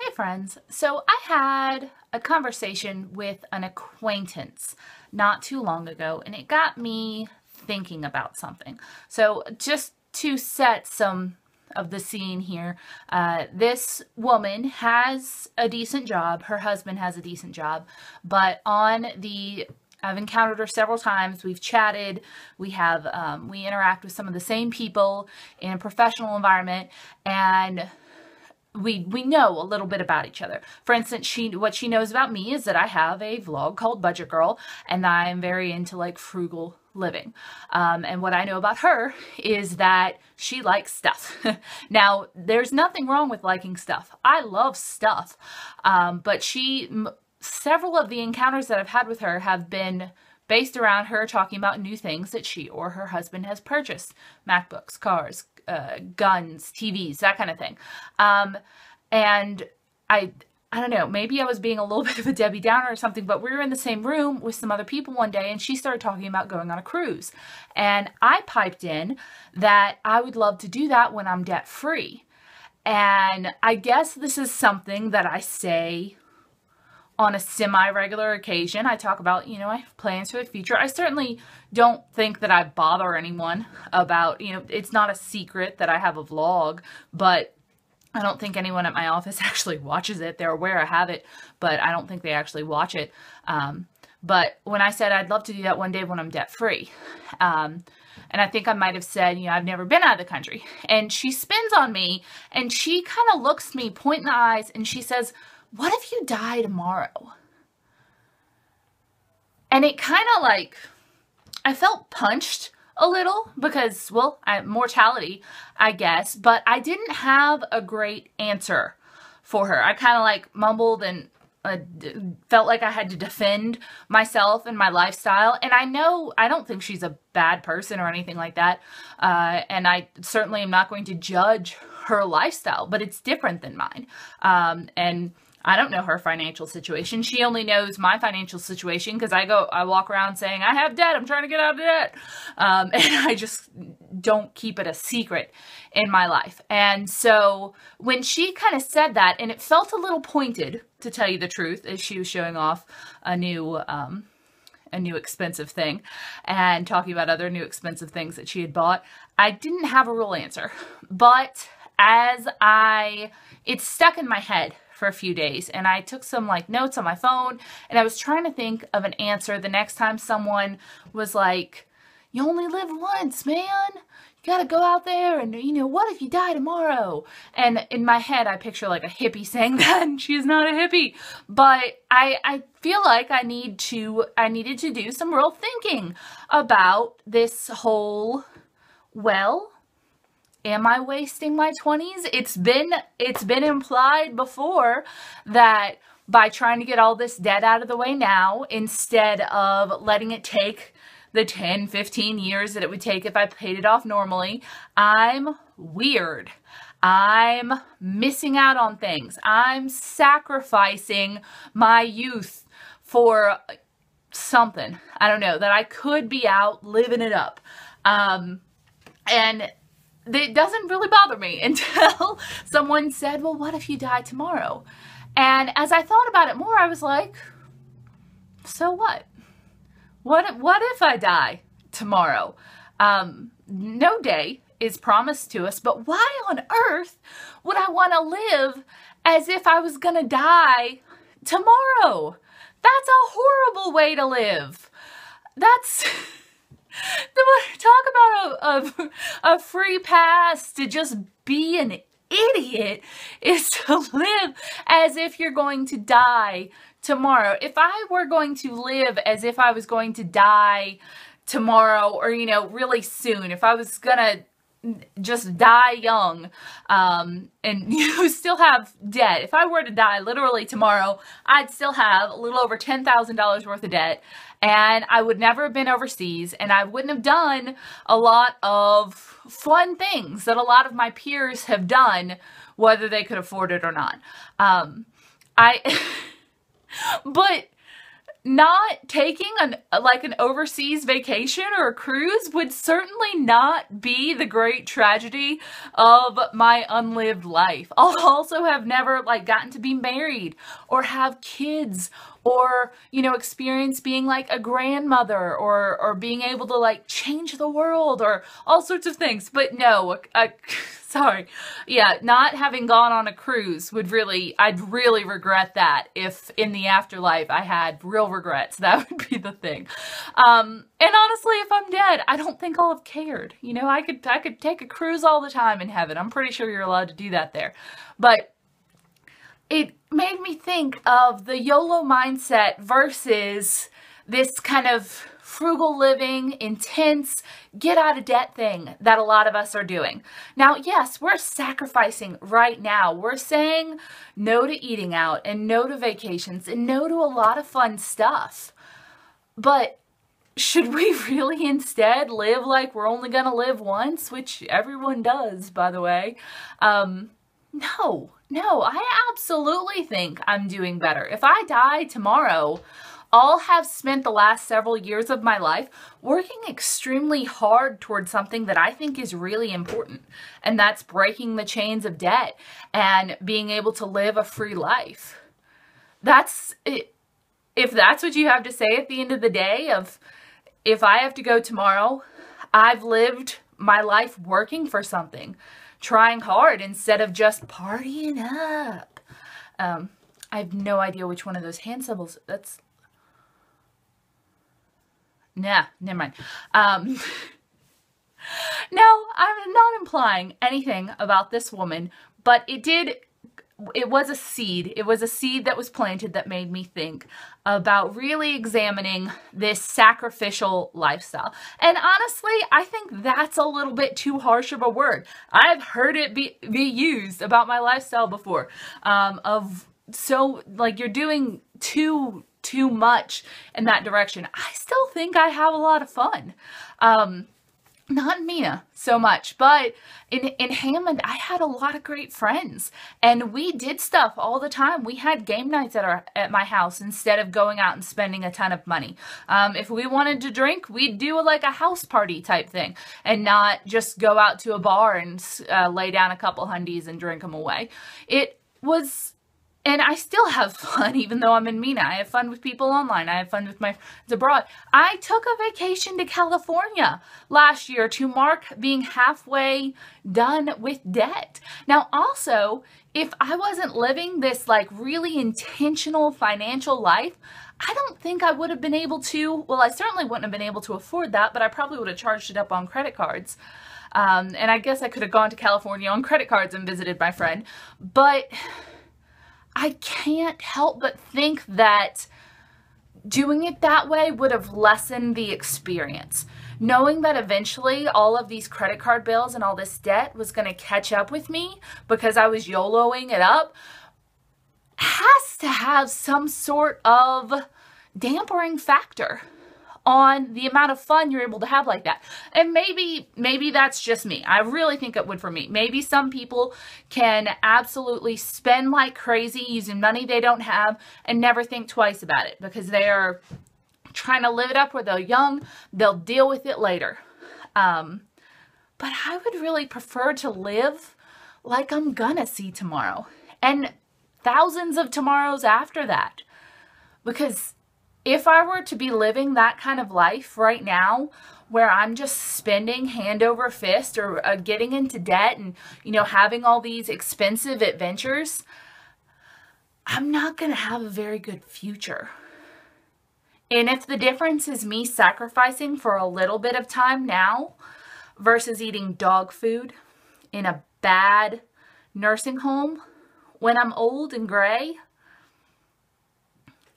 Hey friends, so I had a conversation with an acquaintance not too long ago, and it got me thinking about something. So just to set some of the scene here, this woman has a decent job, her husband has a decent job, but I've encountered her several times. We've chatted. We interact with some of the same people in a professional environment, and we know a little bit about each other. For instance, what she knows about me is that I have a vlog called Budget Girl, and I'm very into like frugal living. And what I know about her is that she likes stuff. Now, there's nothing wrong with liking stuff. I love stuff, but several of the encounters that I've had with her have been based around her talking about new things that she or her husband has purchased. MacBooks, cars, guns, TVs, that kind of thing. And I don't know, maybe I was being a little bit of a Debbie Downer or something, but we were in the same room with some other people one day, and she started talking about going on a cruise. And I piped in that I would love to do that when I'm debt free. And I guess this is something that I say on a semi-regular occasion. I talk about, I have plans for the future. I certainly don't think that I bother anyone about, it's not a secret that I have a vlog, but I don't think anyone at my office actually watches it. They're aware I have it, but I don't think they actually watch it. But when I said I'd love to do that one day when I'm debt free, and I think I might have said, I've never been out of the country. And she spins on me and she kind of looks me, point in the eyes, and she says, "What if you die tomorrow?" And it kind of like, I felt punched a little because, well, mortality, I guess, but I didn't have a great answer for her. I kind of like mumbled and felt like I had to defend myself and my lifestyle. And I don't think she's a bad person or anything like that. And I certainly am not going to judge her lifestyle, but it's different than mine. And I don't know her financial situation. She only knows my financial situation because I walk around saying, I have debt, I'm trying to get out of debt. And I just don't keep it a secret in my life. And so when she kind of said that, and it felt a little pointed, to tell you the truth, as she was showing off a new expensive thing and talking about other new expensive things that she had bought, I didn't have a real answer. But it stuck in my head for a few days, and I took some notes on my phone, and I was trying to think of an answer the next time someone was like, "You only live once, man. You gotta go out there and, what if you die tomorrow?" And in my head, I picture like a hippie saying that, and she's not a hippie. But I feel like I needed to do some real thinking about this whole, well, am I wasting my 20s? It's been implied before that by trying to get all this debt out of the way now, instead of letting it take the 10, 15 years that it would take if I paid it off normally, I'm weird. I'm missing out on things. I'm sacrificing my youth for something, I don't know, that I could be out living it up. And it doesn't really bother me until someone said, "Well, what if you die tomorrow?" And as I thought about it more, I was like, so what? What if I die tomorrow? No day is promised to us, but why on earth would I want to live as if I was going to die tomorrow? That's a horrible way to live. That's... Talk about a free pass to just be an idiot is to live as if you're going to die tomorrow. If I were going to live as if I was going to die tomorrow, or, really soon, if I was gonna just die young, and you still have debt. If I were to die literally tomorrow, I'd still have a little over $10,000 worth of debt, and I would never have been overseas, and I wouldn't have done a lot of fun things that a lot of my peers have done, whether they could afford it or not. But not taking an overseas vacation or a cruise would certainly not be the great tragedy of my unlived life. I'll also have never gotten to be married or have kids or, experience being a grandmother or being able to change the world or all sorts of things. But no, sorry. Yeah, not having gone on a cruise I'd really regret that if in the afterlife I had real regrets. That would be the thing. And honestly, if I'm dead, I don't think I'll have cared. I could take a cruise all the time in heaven. I'm pretty sure you're allowed to do that there. But it made me think of the YOLO mindset versus this kind of frugal living, intense, get out of debt thing that a lot of us are doing. Now, yes, we're sacrificing right now. We're saying no to eating out and no to vacations and no to a lot of fun stuff. But should we really instead live like we're only going to live once, which everyone does, by the way? No, I absolutely think I'm doing better. If I die tomorrow, I'll have spent the last several years of my life working extremely hard towards something that I think is really important, and that's breaking the chains of debt and being able to live a free life. That's it. If that's what you have to say at the end of the day, if I have to go tomorrow, I've lived my life working for something, trying hard instead of just partying up. I have no idea which one of those hand symbols. Nah, never mind. No, I'm not implying anything about this woman, but it was a seed. It was a seed that was planted that made me think about really examining this sacrificial lifestyle. And honestly, I think that's a little bit too harsh of a word. I've heard it be used about my lifestyle before, you're doing too much in that direction. I still think I have a lot of fun. Not in Mena so much, but in Hammond, I had a lot of great friends, and we did stuff all the time. We had game nights at my house instead of going out and spending a ton of money. If we wanted to drink, we'd do a house party type thing and not just go out to a bar and lay down a couple hundies and drink them away. It was. And I still have fun, even though I'm in Mena. I have fun with people online. I have fun with my friends abroad. I took a vacation to California last year to mark being halfway done with debt. Now, also, if I wasn't living this really intentional financial life, I don't think I would have been able to, well, I certainly wouldn't have been able to afford that, but I probably would have charged it up on credit cards. And I guess I could have gone to California on credit cards and visited my friend. But I can't help but think that doing it that way would have lessened the experience. Knowing that eventually all of these credit card bills and all this debt was going to catch up with me because I was YOLOing it up has to have some sort of dampering factor on the amount of fun you're able to have like that. And maybe that's just me. I really think it would for me. Maybe some people can absolutely spend like crazy using money they don't have and never think twice about it because they are trying to live it up where they're young. They'll deal with it later. But I would really prefer to live like I'm gonna see tomorrow and thousands of tomorrows after that. Because if I were to be living that kind of life right now, where I'm just spending hand over fist or getting into debt and, having all these expensive adventures, I'm not going to have a very good future. And if the difference is me sacrificing for a little bit of time now versus eating dog food in a bad nursing home when I'm old and gray,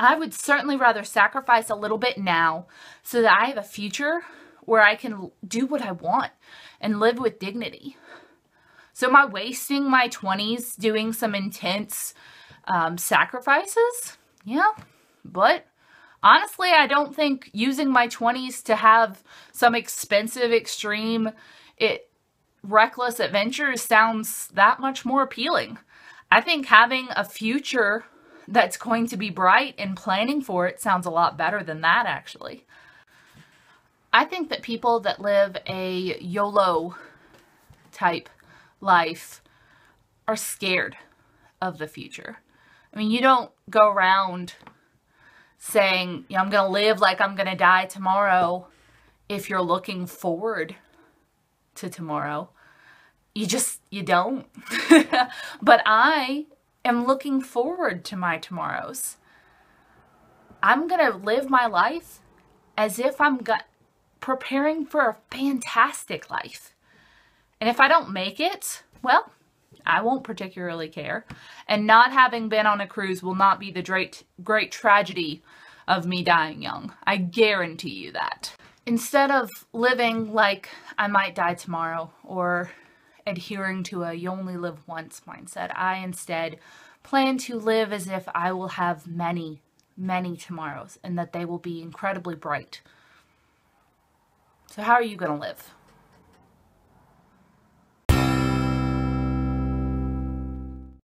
I would certainly rather sacrifice a little bit now so that I have a future where I can do what I want and live with dignity. So am I wasting my 20s doing some intense sacrifices? Yeah, but honestly, I don't think using my 20s to have some expensive, extreme, reckless adventures sounds that much more appealing. I think having a future that's going to be bright, and planning for it sounds a lot better than that, actually. I think that people that live a YOLO type life are scared of the future. I mean, you don't go around saying, you know, I'm going to live like I'm going to die tomorrow if you're looking forward to tomorrow. You don't. But I am looking forward to my tomorrows. I'm going to live my life as if I'm preparing for a fantastic life. And if I don't make it, well, I won't particularly care. And not having been on a cruise will not be the great tragedy of me dying young. I guarantee you that. Instead of living like I might die tomorrow or adhering to a you only live once mindset, I instead plan to live as if I will have many, many tomorrows and that they will be incredibly bright. So how are you going to live?